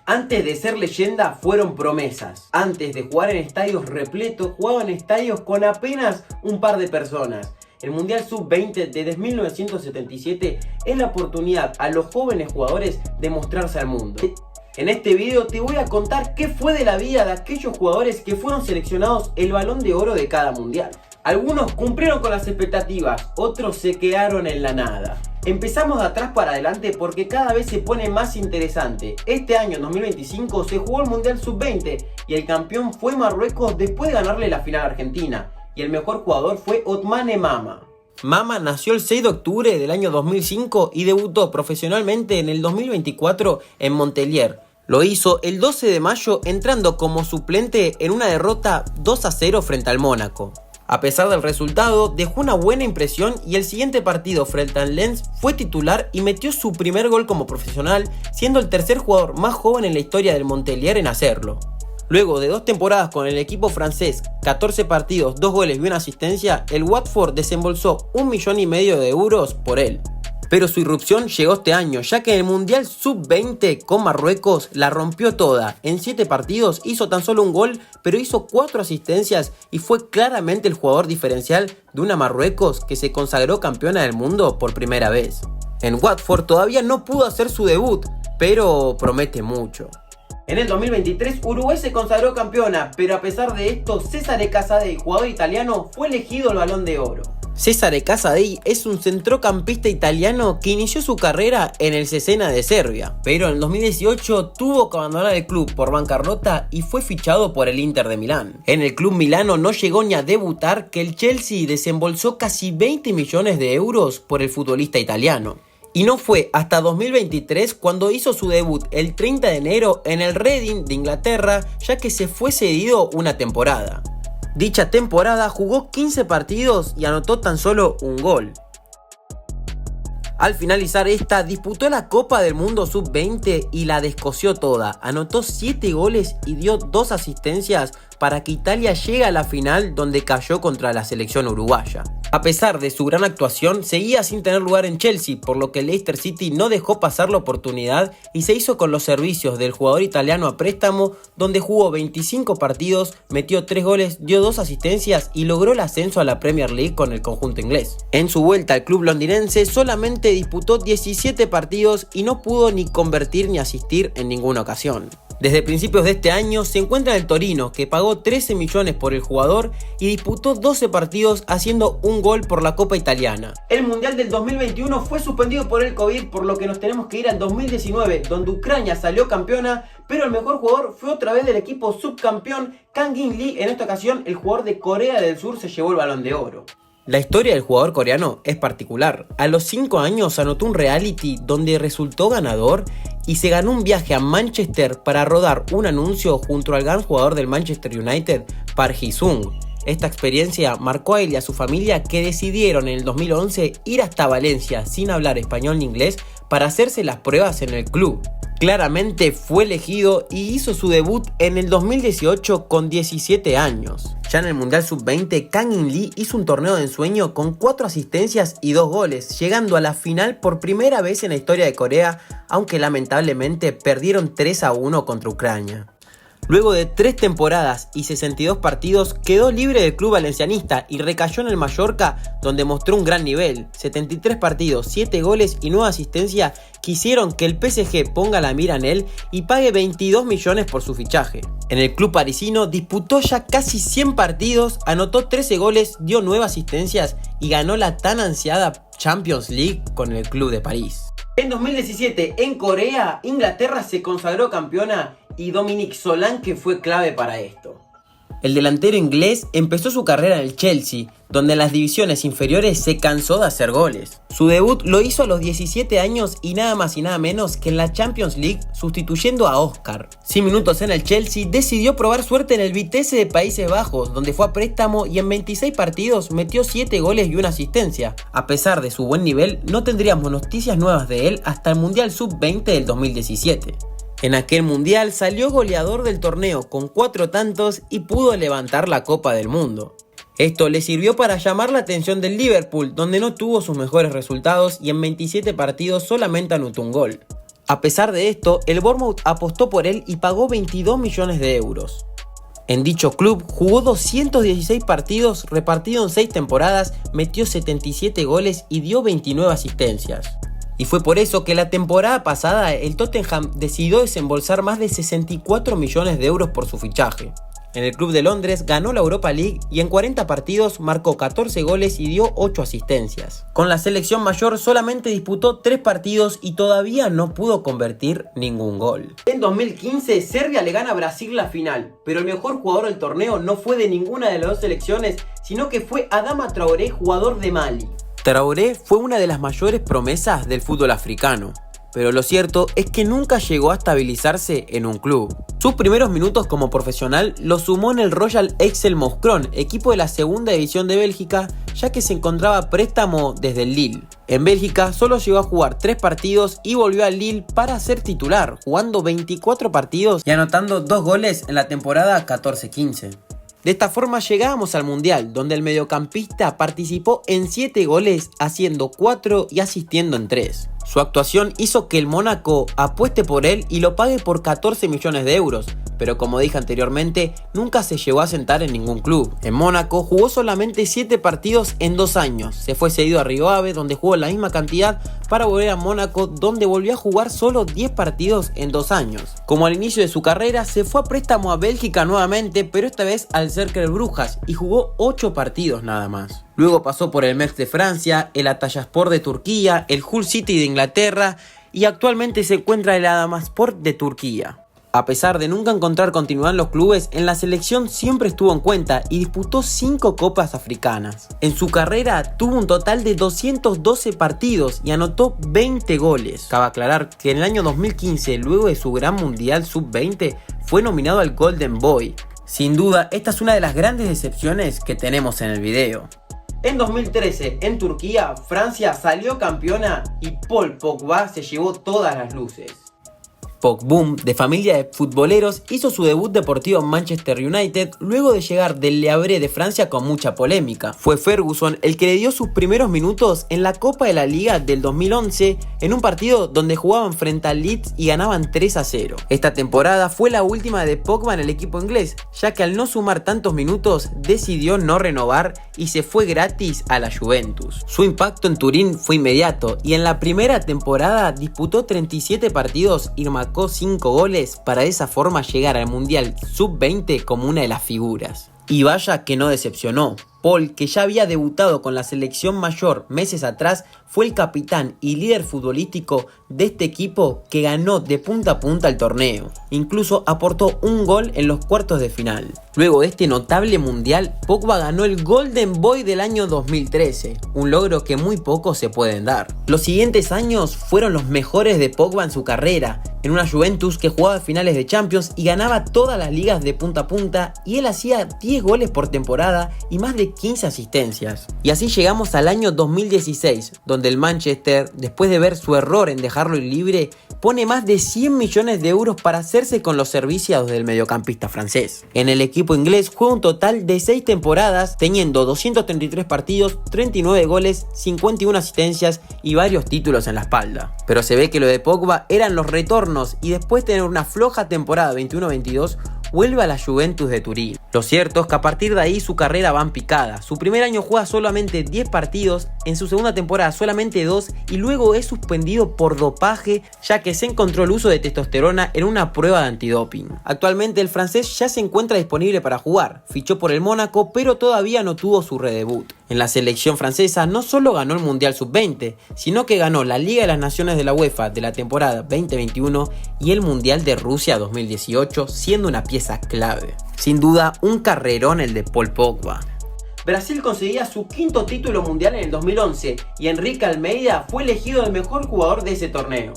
Antes de ser leyenda fueron promesas. Antes de jugar en estadios repletos, jugaban en estadios con apenas un par de personas. El Mundial Sub-20 desde 1977 es la oportunidad a los jóvenes jugadores de mostrarse al mundo. En este video te voy a contar qué fue de la vida de aquellos jugadores que fueron seleccionados el Balón de Oro de cada Mundial. Algunos cumplieron con las expectativas, otros se quedaron en la nada. Empezamos de atrás para adelante porque cada vez se pone más interesante. Este año, en 2025, se jugó el Mundial Sub-20 y el campeón fue Marruecos después de ganarle la final a Argentina. Y el mejor jugador fue Othmane Mama. Mama nació el 6 de octubre del año 2005 y debutó profesionalmente en el 2024 en Montpellier. Lo hizo el 12 de mayo entrando como suplente en una derrota 2-0 frente al Mónaco. A pesar del resultado, dejó una buena impresión y el siguiente partido frente al Lens fue titular y metió su primer gol como profesional, siendo el tercer jugador más joven en la historia del Montpellier en hacerlo. Luego de 2 temporadas con el equipo francés, 14 partidos, 2 goles y una asistencia, el Watford desembolsó 1,5 millones de euros por él. Pero su irrupción llegó este año, ya que en el Mundial Sub-20 con Marruecos la rompió toda. En 7 partidos hizo tan solo un gol, pero hizo 4 asistencias y fue claramente el jugador diferencial de una Marruecos que se consagró campeona del mundo por primera vez. En Watford todavía no pudo hacer su debut, pero promete mucho. En el 2023 Uruguay se consagró campeona, pero a pesar de esto, Cesare Casadei, jugador italiano, fue elegido el Balón de Oro. Cesare Casadei es un centrocampista italiano que inició su carrera en el Cesena de Serbia, pero en el 2018 tuvo que abandonar el club por bancarrota y fue fichado por el Inter de Milán. En el club milano no llegó ni a debutar que el Chelsea desembolsó casi 20 millones de euros por el futbolista italiano. Y no fue hasta 2023 cuando hizo su debut el 30 de enero en el Reading de Inglaterra, ya que se fue cedido una temporada. Dicha temporada jugó 15 partidos y anotó tan solo un gol. Al finalizar esta, disputó la Copa del Mundo Sub-20 y la descosió toda. Anotó 7 goles y dio 2 asistencias para que Italia llegue a la final donde cayó contra la selección uruguaya. A pesar de su gran actuación, seguía sin tener lugar en Chelsea, por lo que el Leicester City no dejó pasar la oportunidad y se hizo con los servicios del jugador italiano a préstamo, donde jugó 25 partidos, metió 3 goles, dio 2 asistencias y logró el ascenso a la Premier League con el conjunto inglés. En su vuelta al club londinense solamente disputó 17 partidos y no pudo ni convertir ni asistir en ninguna ocasión. Desde principios de este año se encuentra en el Torino, que pagó 13 millones por el jugador y disputó 12 partidos haciendo un gol por la Copa Italiana. El Mundial del 2021 fue suspendido por el COVID, por lo que nos tenemos que ir al 2019, donde Ucrania salió campeona, pero el mejor jugador fue otra vez del equipo subcampeón Kang-in Lee. En esta ocasión el jugador de Corea del Sur se llevó el Balón de Oro. La historia del jugador coreano es particular. A los 5 años anotó un reality donde resultó ganador y se ganó un viaje a Manchester para rodar un anuncio junto al gran jugador del Manchester United, Park Ji-sung. Esta experiencia marcó a él y a su familia, que decidieron en el 2011 ir hasta Valencia sin hablar español ni inglés para hacerse las pruebas en el club. Claramente fue elegido y hizo su debut en el 2018 con 17 años. Ya en el Mundial Sub-20, Kang-in Lee hizo un torneo de ensueño con 4 asistencias y 2 goles, llegando a la final por primera vez en la historia de Corea, aunque lamentablemente perdieron 3-1 contra Ucrania. Luego de 3 temporadas y 62 partidos, quedó libre del club valencianista y recayó en el Mallorca, donde mostró un gran nivel. 73 partidos, 7 goles y 9 asistencias que hicieron que el PSG ponga la mira en él y pague 22 millones por su fichaje. En el club parisino disputó ya casi 100 partidos, anotó 13 goles, dio 9 asistencias y ganó la tan ansiada Champions League con el club de París. En 2017, en Corea, Inglaterra se consagró campeona y Dominique Solanke fue clave para esto. El delantero inglés empezó su carrera en el Chelsea, donde en las divisiones inferiores se cansó de hacer goles. Su debut lo hizo a los 17 años y nada más y nada menos que en la Champions League, sustituyendo a Oscar. Sin minutos en el Chelsea, decidió probar suerte en el Vitesse de Países Bajos, donde fue a préstamo y en 26 partidos metió 7 goles y una asistencia. A pesar de su buen nivel, no tendríamos noticias nuevas de él hasta el Mundial Sub-20 del 2017. En aquel mundial salió goleador del torneo con 4 tantos y pudo levantar la Copa del Mundo. Esto le sirvió para llamar la atención del Liverpool, donde no tuvo sus mejores resultados y en 27 partidos solamente anotó un gol. A pesar de esto, el Bournemouth apostó por él y pagó 22 millones de euros. En dicho club jugó 216 partidos repartidos en 6 temporadas, metió 77 goles y dio 29 asistencias. Y fue por eso que la temporada pasada el Tottenham decidió desembolsar más de 64 millones de euros por su fichaje. En el club de Londres ganó la Europa League y en 40 partidos marcó 14 goles y dio 8 asistencias. Con la selección mayor solamente disputó 3 partidos y todavía no pudo convertir ningún gol. En 2015 Serbia le gana a Brasil la final, pero el mejor jugador del torneo no fue de ninguna de las dos selecciones, sino que fue Adama Traoré, jugador de Mali. Traoré fue una de las mayores promesas del fútbol africano, pero lo cierto es que nunca llegó a estabilizarse en un club. Sus primeros minutos como profesional los sumó en el Royal Excel Mouscron, equipo de la segunda división de Bélgica, ya que se encontraba a préstamo desde el Lille. En Bélgica solo llegó a jugar 3 partidos y volvió al Lille para ser titular, jugando 24 partidos y anotando 2 goles en la temporada 14-15. De esta forma llegábamos al Mundial, donde el mediocampista participó en 7 goles, haciendo 4 y asistiendo en 3. Su actuación hizo que el Mónaco apueste por él y lo pague por 14 millones de euros, pero como dije anteriormente, nunca se llegó a sentar en ningún club. En Mónaco jugó solamente 7 partidos en 2 años, se fue cedido a Rio Ave, donde jugó la misma cantidad, para volver a Mónaco, donde volvió a jugar solo 10 partidos en 2 años. Como al inicio de su carrera, se fue a préstamo a Bélgica nuevamente, pero esta vez al Cercle Brujas, y jugó 8 partidos nada más. Luego pasó por el Metz de Francia, el Antalyaspor de Turquía, el Hull City de Inglaterra y actualmente se encuentra el Adamaspor de Turquía. A pesar de nunca encontrar continuidad en los clubes, en la selección siempre estuvo en cuenta y disputó 5 copas africanas. En su carrera tuvo un total de 212 partidos y anotó 20 goles. Cabe aclarar que en el año 2015, luego de su gran mundial sub-20, fue nominado al Golden Boy. Sin duda, esta es una de las grandes decepciones que tenemos en el video. En 2013, en Turquía, Francia salió campeona y Paul Pogba se llevó todas las luces. Pogba, de familia de futboleros, hizo su debut deportivo en Manchester United luego de llegar del Le Havre de Francia con mucha polémica. Fue Ferguson el que le dio sus primeros minutos en la Copa de la Liga del 2011 en un partido donde jugaban frente al Leeds y ganaban 3-0. Esta temporada fue la última de Pogba en el equipo inglés, ya que al no sumar tantos minutos decidió no renovar y se fue gratis a la Juventus. Su impacto en Turín fue inmediato y en la primera temporada disputó 37 partidos y marcó 5 goles para de esa forma llegar al Mundial Sub-20 como una de las figuras. Y vaya que no decepcionó. Paul, que ya había debutado con la selección mayor meses atrás, fue el capitán y líder futbolístico de este equipo que ganó de punta a punta el torneo. Incluso aportó un gol en los cuartos de final. Luego de este notable mundial, Pogba ganó el Golden Boy del año 2013, un logro que muy pocos se pueden dar. Los siguientes años fueron los mejores de Pogba en su carrera, en una Juventus que jugaba finales de Champions y ganaba todas las ligas de punta a punta, y él hacía 10 goles por temporada y más de 15 asistencias. Y así llegamos al año 2016, donde el Manchester, después de ver su error en dejarlo libre, pone más de 100 millones de euros para hacerse con los servicios del mediocampista francés. En el equipo inglés juega un total de 6 temporadas, teniendo 233 partidos, 39 goles, 51 asistencias y varios títulos en la espalda. Pero se ve que lo de Pogba eran los retornos y después de tener una floja temporada 21-22, vuelve a la Juventus de Turín. Lo cierto es que a partir de ahí su carrera va en picada. Su primer año juega solamente 10 partidos, en su segunda temporada solamente 2 y luego es suspendido por dopaje, ya que se encontró el uso de testosterona en una prueba de antidoping. Actualmente el francés ya se encuentra disponible para jugar, fichó por el Mónaco pero todavía no tuvo su redebut. En la selección francesa no solo ganó el Mundial Sub-20, sino que ganó la Liga de las Naciones de la UEFA de la temporada 2021 y el Mundial de Rusia 2018, siendo una pieza clave. Sin duda, un carrerón el de Paul Pogba. Brasil conseguía su 5º título mundial en el 2011 y Enrique Almeida fue elegido el mejor jugador de ese torneo.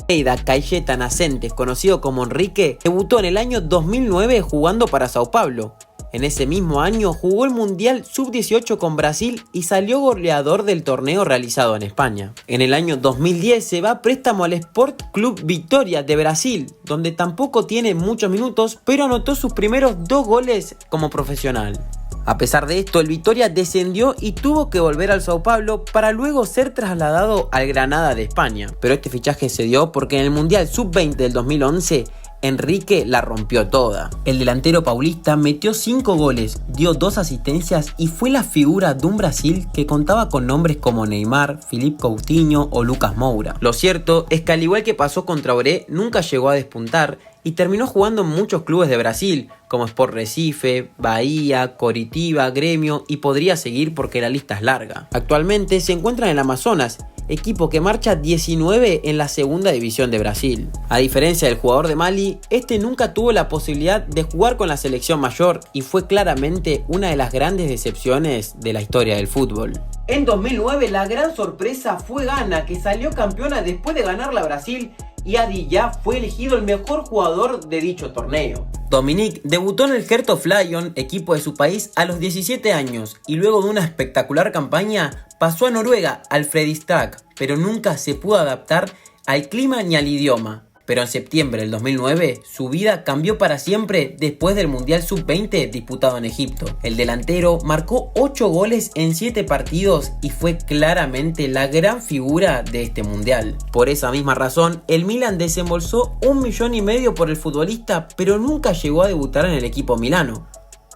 Almeida Cayeta Nascentes, conocido como Enrique, debutó en el año 2009 jugando para Sao Paulo. En ese mismo año jugó el Mundial Sub-18 con Brasil y salió goleador del torneo realizado en España. En el año 2010 se va a préstamo al Sport Club Vitória de Brasil, donde tampoco tiene muchos minutos, pero anotó sus primeros 2 goles como profesional. A pesar de esto, el Vitória descendió y tuvo que volver al Sao Paulo para luego ser trasladado al Granada de España. Pero este fichaje se dio porque en el Mundial Sub-20 del 2011, Enrique la rompió toda. El delantero paulista metió 5 goles, dio 2 asistencias y fue la figura de un Brasil que contaba con nombres como Neymar, Filipe Coutinho o Lucas Moura. Lo cierto es que al igual que pasó con Traoré, nunca llegó a despuntar y terminó jugando en muchos clubes de Brasil, como Sport Recife, Bahía, Coritiba, Gremio y podría seguir porque la lista es larga. Actualmente se encuentra en el Amazonas, equipo que marcha 19 en la segunda división de Brasil. A diferencia del jugador de Mali, este nunca tuvo la posibilidad de jugar con la selección mayor y fue claramente una de las grandes decepciones de la historia del fútbol. En 2009 la gran sorpresa fue Ghana, que salió campeona después de ganarla a Brasil, y Adiyá fue elegido el mejor jugador de dicho torneo. Dominique debutó en el Heart of Lion, equipo de su país, a los 17 años y luego de una espectacular campaña pasó a Noruega, al Fredrikstad, pero nunca se pudo adaptar al clima ni al idioma. Pero en septiembre del 2009 su vida cambió para siempre después del Mundial Sub-20 disputado en Egipto. El delantero marcó 8 goles en 7 partidos y fue claramente la gran figura de este Mundial. Por esa misma razón, el Milan desembolsó 1,5 millones por el futbolista, pero nunca llegó a debutar en el equipo milano.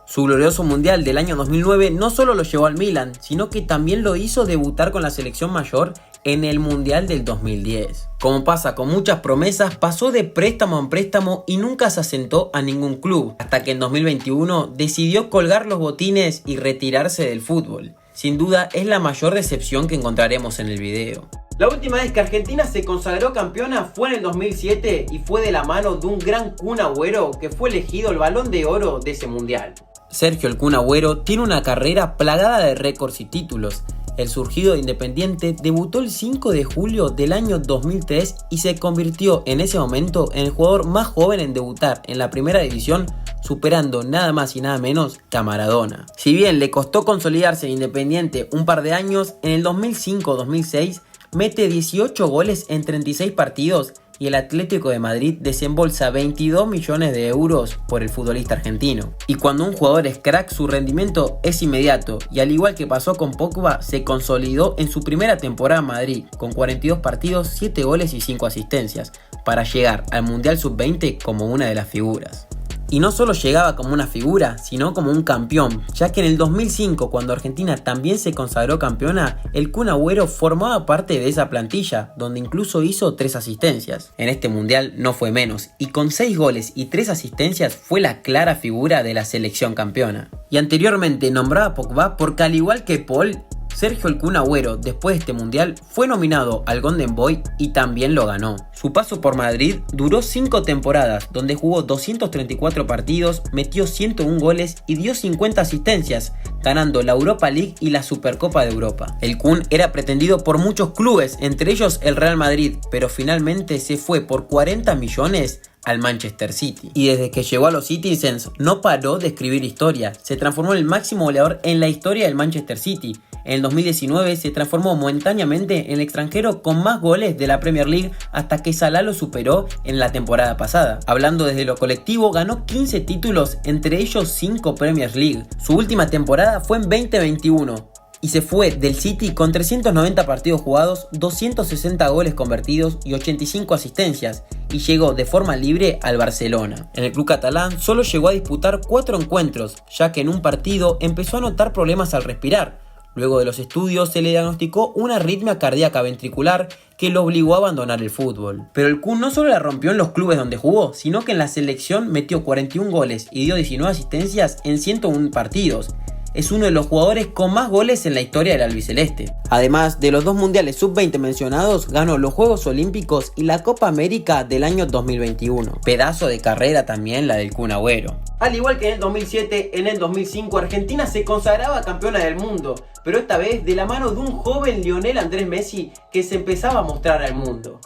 Su glorioso Mundial del año 2009 no solo lo llevó al Milan, sino que también lo hizo debutar con la selección mayor en el Mundial del 2010. Como pasa con muchas promesas, pasó de préstamo en préstamo y nunca se asentó a ningún club, hasta que en 2021 decidió colgar los botines y retirarse del fútbol. Sin duda es la mayor decepción que encontraremos en el video. La última vez que Argentina se consagró campeona fue en el 2007 y fue de la mano de un gran Kun Agüero que fue elegido el Balón de Oro de ese Mundial. Sergio el Kun Agüero tiene una carrera plagada de récords y títulos. El surgido de Independiente debutó el 5 de julio del año 2003 y se convirtió en ese momento en el jugador más joven en debutar en la primera división, superando nada más y nada menos que a Maradona. Si bien le costó consolidarse en Independiente un par de años, en el 2005-2006 mete 18 goles en 36 partidos y el Atlético de Madrid desembolsa 22 millones de euros por el futbolista argentino. Y cuando un jugador es crack, su rendimiento es inmediato y al igual que pasó con Pogba, se consolidó en su primera temporada en Madrid con 42 partidos, 7 goles y 5 asistencias para llegar al Mundial Sub-20 como una de las figuras. Y no solo llegaba como una figura, sino como un campeón, ya que en el 2005, cuando Argentina también se consagró campeona, el Kun Agüero formaba parte de esa plantilla, donde incluso hizo 3 asistencias. En este mundial no fue menos, y con 6 goles y 3 asistencias fue la clara figura de la selección campeona. Y anteriormente nombraba a Pogba porque al igual que Paul, Sergio el Kun Agüero, después de este mundial, fue nominado al Golden Boy y también lo ganó. Su paso por Madrid duró 5 temporadas, donde jugó 234 partidos, metió 101 goles y dio 50 asistencias, ganando la Europa League y la Supercopa de Europa. El Kun era pretendido por muchos clubes, entre ellos el Real Madrid, pero finalmente se fue por 40 millones al Manchester City. Y desde que llegó a los Citizens no paró de escribir historia, se transformó en el máximo goleador en la historia del Manchester City. En el 2019 se transformó momentáneamente en el extranjero con más goles de la Premier League hasta que Salah lo superó en la temporada pasada. Hablando desde lo colectivo, ganó 15 títulos, entre ellos 5 Premier League. Su última temporada fue en 2021. Y se fue del City con 390 partidos jugados, 260 goles convertidos y 85 asistencias, y llegó de forma libre al Barcelona. En el club catalán solo llegó a disputar 4 encuentros, ya que en un partido empezó a notar problemas al respirar. Luego de los estudios se le diagnosticó una arritmia cardíaca ventricular que lo obligó a abandonar el fútbol. Pero el Kun no solo la rompió en los clubes donde jugó, sino que en la selección metió 41 goles y dio 19 asistencias en 101 partidos. Es uno de los jugadores con más goles en la historia del albiceleste. Además de los 2 mundiales sub-20 mencionados, ganó los Juegos Olímpicos y la Copa América del año 2021. Pedazo de carrera también la del Kun Agüero. Al igual que en el 2007, en el 2005 Argentina se consagraba campeona del mundo, pero esta vez de la mano de un joven Lionel Andrés Messi que se empezaba a mostrar al mundo.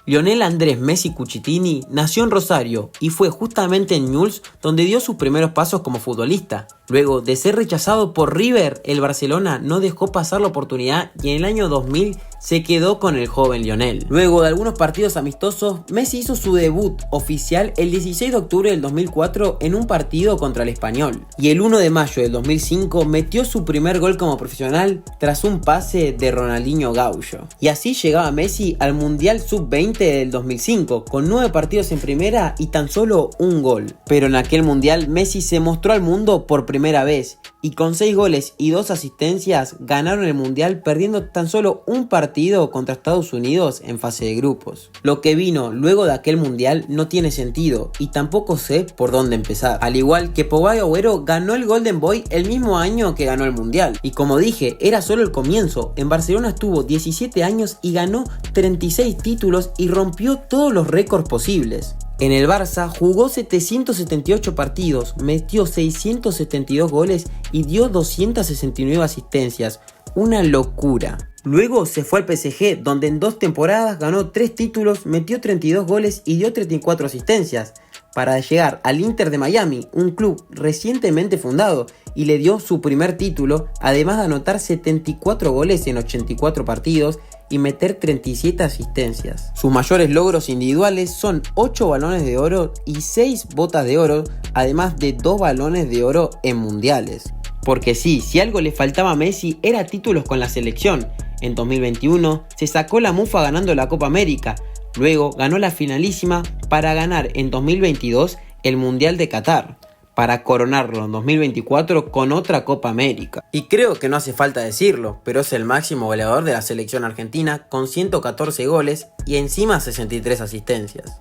Lionel Andrés Messi Cucitini nació en Rosario y fue justamente en Newell's donde dio sus primeros pasos como futbolista. Luego de ser rechazado por River, el Barcelona no dejó pasar la oportunidad y en el año 2000 se quedó con el joven Lionel. Luego de algunos partidos amistosos, Messi hizo su debut oficial el 16 de octubre del 2004 en un partido contra el Español. Y el 1 de mayo del 2005 metió su primer gol como profesional tras un pase de Ronaldinho Gaucho. Y así llegaba Messi al Mundial Sub-20 del 2005, con 9 partidos en primera y tan solo un gol. Pero en aquel Mundial Messi se mostró al mundo por primera vez, y con 6 goles y 2 asistencias ganaron el Mundial, perdiendo tan solo un partido contra Estados Unidos en fase de grupos. Lo que vino luego de aquel Mundial no tiene sentido y tampoco sé por dónde empezar. Al igual que Pogba y Agüero ganó el Golden Boy el mismo año que ganó el Mundial. Y como dije, era solo el comienzo. En Barcelona estuvo 17 años y ganó 36 títulos y rompió todos los récords posibles. En el Barça jugó 778 partidos, metió 672 goles y dio 269 asistencias. Una locura. Luego se fue al PSG, donde en 2 temporadas ganó 3 títulos, metió 32 goles y dio 34 asistencias, para llegar al Inter de Miami, un club recientemente fundado, y le dio su primer título, además de anotar 74 goles en 84 partidos y meter 37 asistencias. Sus mayores logros individuales son 8 balones de oro y 6 botas de oro, además de 2 balones de oro en mundiales. Porque sí, si algo le faltaba a Messi era títulos con la selección. En 2021 se sacó la mufa ganando la Copa América, luego ganó la finalísima para ganar en 2022 el Mundial de Qatar, para coronarlo en 2024 con otra Copa América. Y creo que no hace falta decirlo, pero es el máximo goleador de la selección argentina con 114 goles y encima 63 asistencias.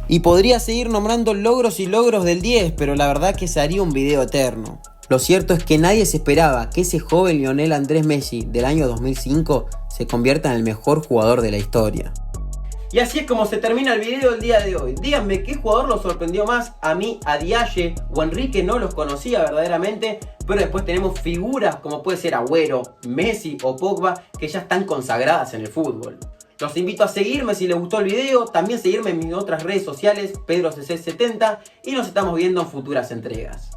Y podría seguir nombrando logros y logros del 10, pero la verdad que se haría un video eterno. Lo cierto es que nadie se esperaba que ese joven Lionel Andrés Messi del año 2005 se convierta en el mejor jugador de la historia. Y así es como se termina el video del día de hoy. Díganme qué jugador los sorprendió más. A mí, a Diaye o Enrique no los conocía verdaderamente, pero después tenemos figuras como puede ser Agüero, Messi o Pogba, que ya están consagradas en el fútbol. Los invito a seguirme si les gustó el video, también seguirme en mis otras redes sociales, PedroCC70, y nos estamos viendo en futuras entregas.